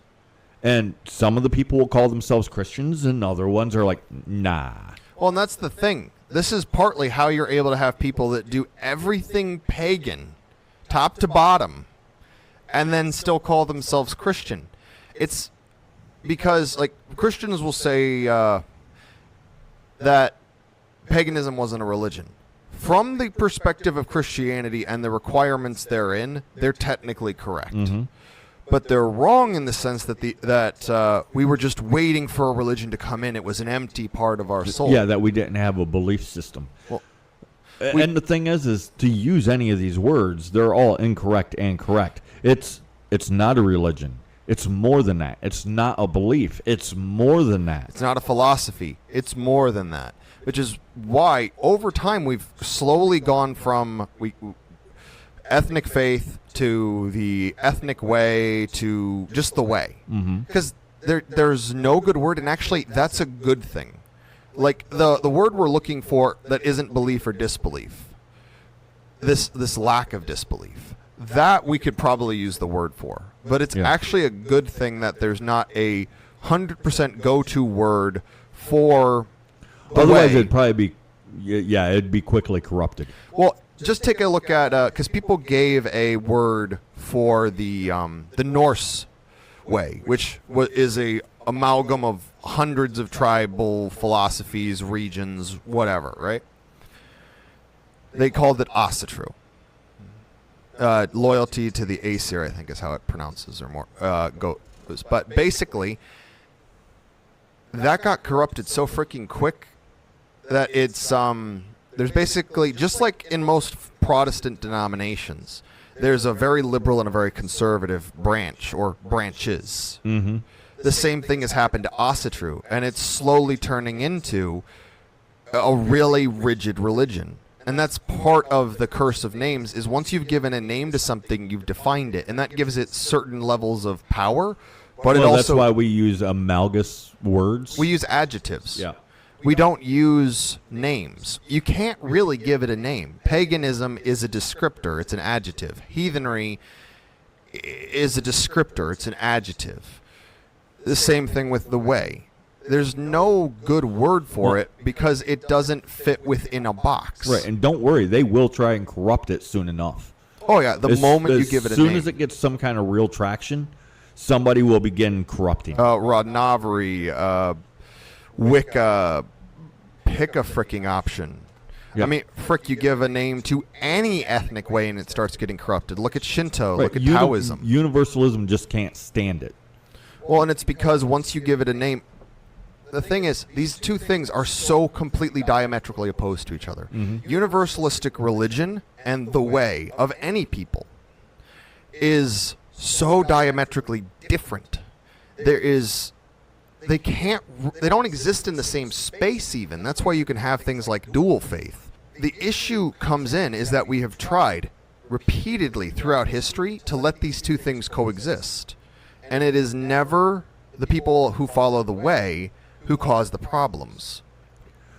And some of the people will call themselves Christians, and other ones are like, nah. Well, and that's the thing. This is partly how you're able to have people that do everything pagan, top to bottom, and then still call themselves Christian. It's because, like, Christians will say that paganism wasn't a religion. From the perspective of Christianity and the requirements therein, they're technically correct. Mm-hmm. But they're wrong in the sense that we were just waiting for a religion to come in. It was an empty part of our soul. Yeah, that we didn't have a belief system. Well, and the thing is to use any of these words, they're all incorrect and correct. It's not a religion. It's more than that. It's not a belief. It's more than that. It's not a philosophy. It's more than that. Which is why, over time, we've slowly gone from ethnic faith to the ethnic way to just the way. Because there's no good word, and actually, that's a good thing. Like, the word we're looking for that isn't belief or disbelief, this lack of disbelief, that we could probably use the word for. But it's actually a good thing that there's not a 100% go-to word for the Otherwise, way. it'd probably be, it'd be quickly corrupted. Well, just take a look at, because people gave a word for the Norse way, which is a amalgam of hundreds of tribal philosophies, regions, whatever, right? They called it Asatru. Loyalty to the Aesir, I think is how it pronounces, or more goes. But basically, that got corrupted so freaking quick that it's there's basically, just like in most Protestant denominations, there's a very liberal and a very conservative branch or branches. Mm-hmm. The same thing has happened to Asatru, and it's slowly turning into a really rigid religion. And that's part of the curse of names, is once you've given a name to something, you've defined it, and that gives it certain levels of power. But it also, that's why we use amalgamous words. We use adjectives. Yeah. We don't use names. You can't really give it a name. Paganism is a descriptor. It's an adjective. Heathenry is a descriptor. It's an adjective. The same thing with the way. There's no good word for it because it doesn't fit within a box. Right, and don't worry, they will try and corrupt it soon enough. Oh, yeah, the moment you give it a name. As soon as it gets some kind of real traction, somebody will begin corrupting. Rodnavery, Wicca, pick a freaking option. Yep. I mean, you give a name to any ethnic way and it starts getting corrupted. Look at Shinto, look at Taoism. Universalism just can't stand it. Well, and it's because once you give it a name, the thing is, these two things are so completely diametrically opposed to each other. Mm-hmm. Universalistic religion and the way of any people is so diametrically different. They don't exist in the same space even. That's why you can have things like dual faith. The issue comes in is that we have tried repeatedly throughout history to let these two things coexist. And it is never the people who follow the way who cause the problems.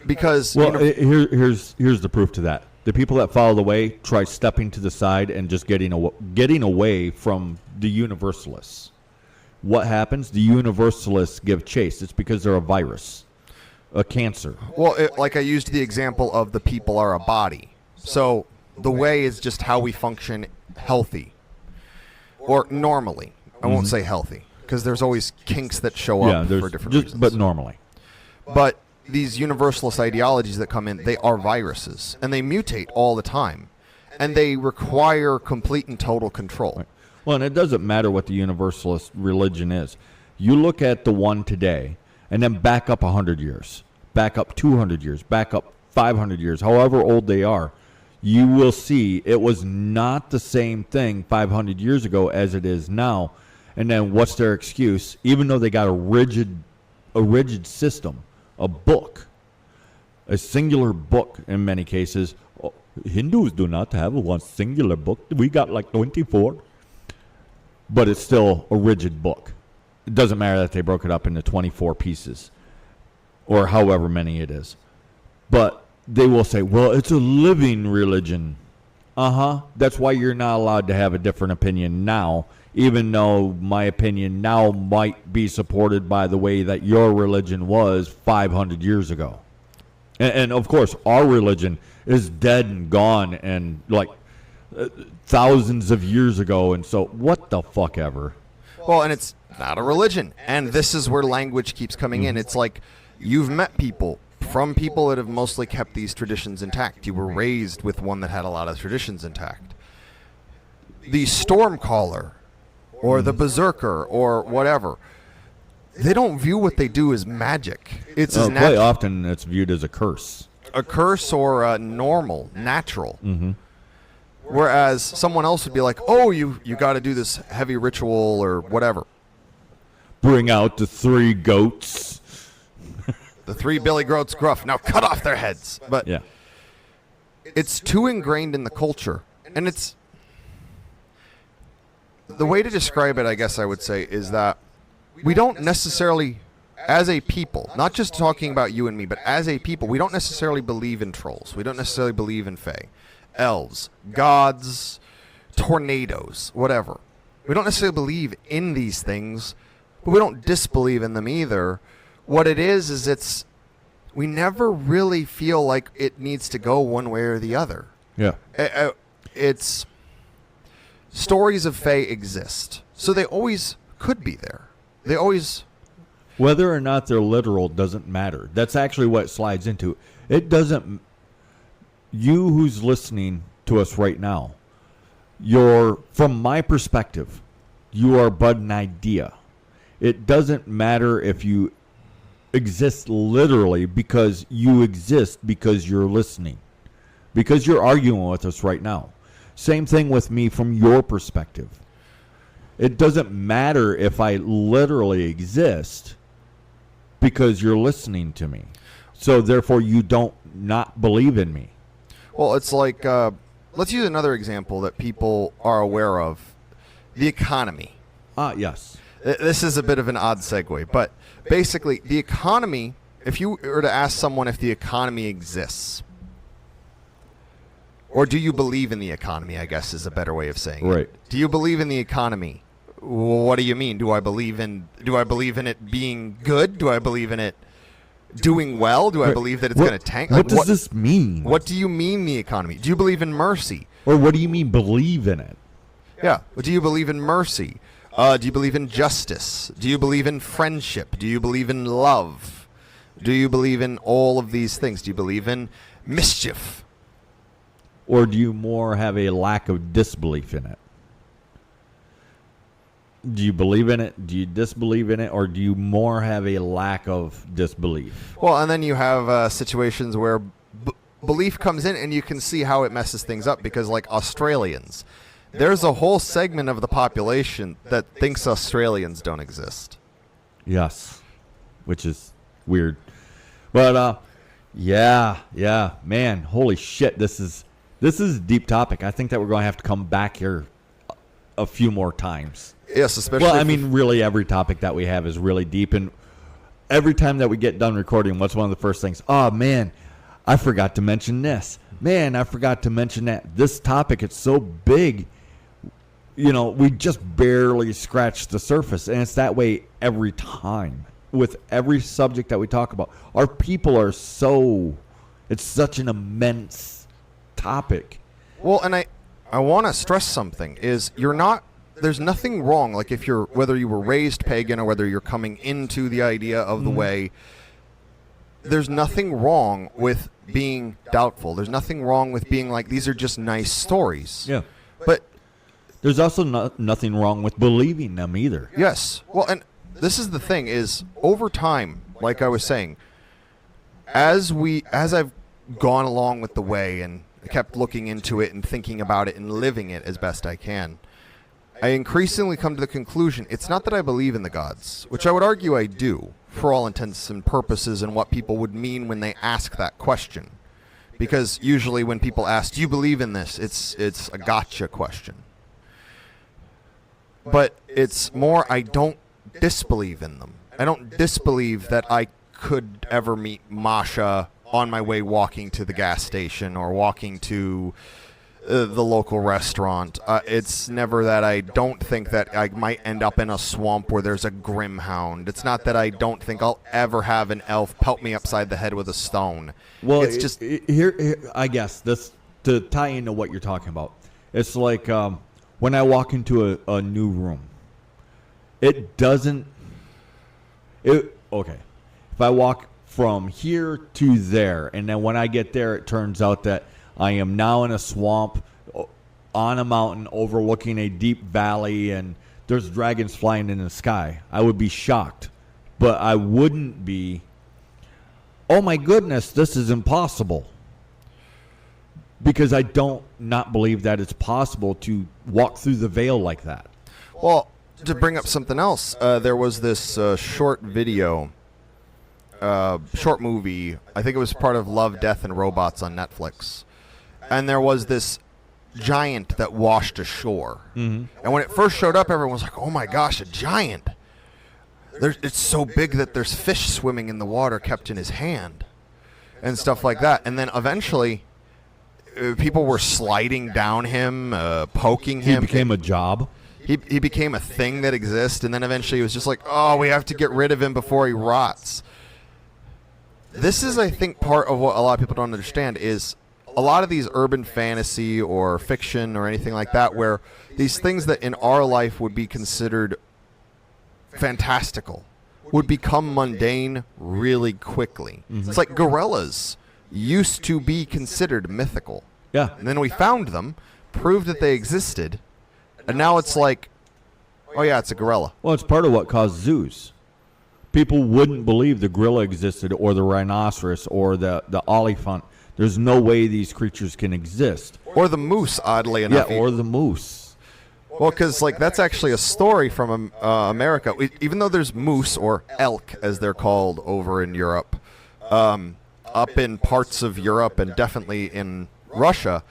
Because here's the proof to that. The people that follow the way try stepping to the side and just getting away from the universalists. what happens? The universalists give chase. It's because they're a virus, a cancer. Well, like I used the example of the people are a body. So the way is just how we function healthy or normally. I won't say healthy because there's always kinks that show up for different reasons. But normally. But these universalist ideologies that come in, they are viruses, and they mutate all the time, and they require complete and total control. Right. Well, and it doesn't matter what the universalist religion is. You look at the one today, and then back up 100 years, back up 200 years, back up 500 years, however old they are, you will see it was not the same thing 500 years ago as it is now. And then what's their excuse? Even though they got a rigid system, a book, a singular book in many cases. Oh, Hindus do not have one singular book. We got like 24. But it's still a rigid book. It doesn't matter that they broke it up into 24 pieces or however many it is. But they will say, well, it's a living religion. That's why you're not allowed to have a different opinion now, even though my opinion now might be supported by the way that your religion was 500 years ago. And of course, our religion is dead and gone and like thousands of years ago. And so what the fuck ever. Well, and it's not a religion. And this is where language keeps coming in. It's like you've met people from people that have mostly kept these traditions intact. You were raised with one that had a lot of traditions intact. The Stormcaller or the Berserker or whatever, they don't view what they do as magic. It's as quite often it's viewed as a curse. A curse or normal, natural. Whereas someone else would be like, oh, you got to do this heavy ritual or whatever. Bring out the 3 goats. The 3 Billy Goats gruff. Now cut off their heads. But yeah, it's too ingrained in the culture. And it's... The way to describe it, I guess I would say, is that we don't necessarily, as a people, not just talking about you and me, but as a people, we don't necessarily believe in trolls. We don't necessarily believe in fae, elves, gods, tornadoes, whatever. We don't necessarily believe in these things, but we don't disbelieve in them either. What it is it's we never really feel like it needs to go one way or the other. Yeah. It's stories of fae exist, so they always could be there. They always... Whether or not they're literal doesn't matter. That's actually what it slides into. It doesn't... You who's listening to us right now, from my perspective, you are but an idea. It doesn't matter if you exist literally because you exist because you're listening, because you're arguing with us right now. Same thing with me from your perspective. It doesn't matter if I literally exist because you're listening to me. So therefore you don't not believe in me. Well, it's like, let's use another example that people are aware of. The economy. Yes. This is a bit of an odd segue, but basically the economy, if you were to ask someone if the economy exists, or do you believe in the economy, I guess is a better way of saying right. it. Do you believe in the economy? What do you mean? Do I believe in it being good? Do I believe in it doing well? Do I believe that it's going to tank? What does this mean? What do you mean the economy? Do you believe in mercy? Or what do you mean believe in it? Yeah. Do you believe in mercy? Do you believe in justice? Do you believe in friendship? Do you believe in love? Do you believe in all of these things? Do you believe in mischief? Or do you more have a lack of disbelief in it? Do you believe in it? Do you disbelieve in it? Or do you more have a lack of disbelief? Well, and then you have situations where belief comes in and you can see how it messes things up because, like, Australians, there's a whole segment of the population that thinks Australians don't exist. Yes, which is weird. But, yeah, man, holy shit, this is a deep topic. I think that we're going to have to come back here a few more times. Yes, especially... Well, I mean, really every topic that we have is really deep, and every time that we get done recording, what's one of the first things? Oh, man, I forgot to mention this. Man, I forgot to mention that. This topic, it's so big. we just barely scratched the surface, and it's that way every time with every subject that we talk about. Our people are it's such an immense topic. Well, and I want to stress something is there's nothing wrong, like whether you were raised pagan or whether you're coming into the idea of the way, there's nothing wrong with being doubtful. There's nothing wrong with being like, these are just nice stories. Yeah. But there's also nothing wrong with believing them either. Yes. Well, and this is the thing is, over time, like I was saying, as I've gone along with the way and kept looking into it and thinking about it and living it as best I can, I increasingly come to the conclusion it's not that I believe in the gods, which I would argue I do, for all intents and purposes, and what people would mean when they ask that question. Because usually when people ask, do you believe in this, it's a gotcha question. But it's more, I don't disbelieve in them. I don't disbelieve that I could ever meet Masha on my way walking to the gas station or walking to the local restaurant. It's never that I don't think that I might end up in a swamp where there's a grimhound. It's not that I don't think I'll ever have an elf pelt me upside the head with a stone. Well, it's just here I guess this to tie into what you're talking about. It's like when I walk into a new room, it doesn't. Okay, if I walk from here to there, and then when I get there, it turns out that I am now in a swamp on a mountain overlooking a deep valley, and there's dragons flying in the sky. I would be shocked, but I wouldn't be, oh my goodness, this is impossible. Because I don't not believe that it's possible to walk through the veil like that. Well, to bring up something else, there was this short video, short movie. I think it was part of Love, Death, and Robots on Netflix. And there was this giant that washed ashore. Mm-hmm. And when it first showed up, everyone was like, oh my gosh, a giant. It's so big that there's fish swimming in the water kept in his hand and stuff like that. And then eventually, people were sliding down him, poking him. He became a job. He became a thing that exists. And then eventually it was just like, oh, we have to get rid of him before he rots. This is, I think, part of what a lot of people don't understand is a lot of these urban fantasy or fiction or anything like that, where these things that in our life would be considered fantastical would become mundane really quickly. Mm-hmm. It's like gorillas used to be considered mythical. Yeah. And then we found them, proved that they existed, and now it's like, oh yeah, it's a gorilla. Well, it's part of what caused zoos. People wouldn't believe the gorilla existed or the rhinoceros or the oliphant. There's no way these creatures can exist. Or the moose, oddly enough. Yeah, or the moose. Well, because that's actually a story from America. Even though there's moose, or elk, as they're called over in Europe, up in parts of Europe and definitely in Russia,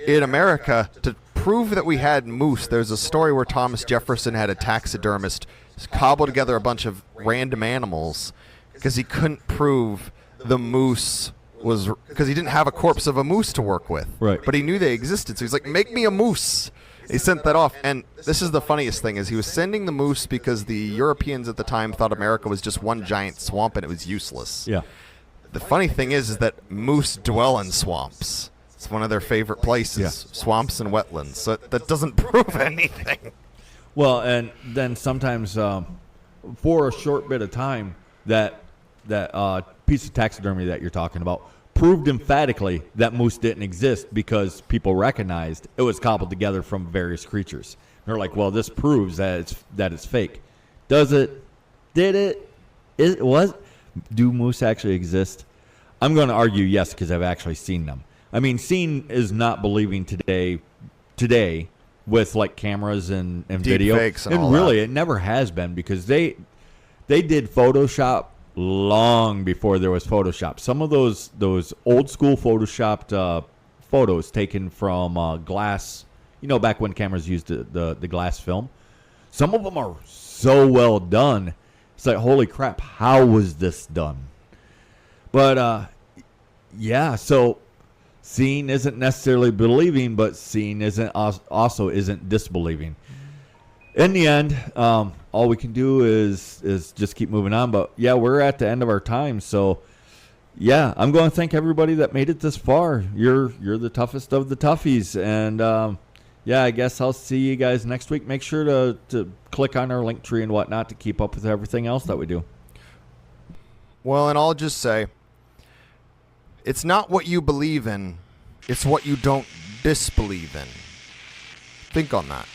in America, to prove that we had moose, there's a story where Thomas Jefferson had a taxidermist cobble together a bunch of random animals because he couldn't prove the moose was, because he didn't have a corpse of a moose to work with. Right. But he knew they existed, so he's like, make me a moose. He sent that off, and this is the funniest thing, is he was sending the moose because the Europeans at the time thought America was just one giant swamp and it was useless. Yeah. The funny thing is that moose dwell in swamps. It's one of their favorite places, Yeah. swamps and wetlands. So that doesn't prove anything. Well, and then sometimes for a short bit of time, that piece of taxidermy that you're talking about proved emphatically that moose didn't exist because people recognized it was cobbled together from various creatures. They're like, well, this proves that it's fake. Does it? Did it? It was? Do moose actually exist? I'm going to argue yes, because I've actually seen them. I mean, seeing is not believing today with like cameras and video. Fakes and all that. It never has been, because they did Photoshop long before there was Photoshop. Some of those old school Photoshopped photos taken from glass, back when cameras used the glass film. Some of them are so well done. It's like, holy crap, how was this done? But yeah, so seeing isn't necessarily believing, but seeing isn't also isn't disbelieving. In the end, all we can do is just keep moving on. But yeah, we're at the end of our time, so yeah, I'm going to thank everybody that made it this far. You're the toughest of the toughies, and yeah, I guess I'll see you guys next week. Make sure to click on our link tree and whatnot to keep up with everything else that we do. Well, and I'll just say, it's not what you believe in, it's what you don't disbelieve in. Think on that.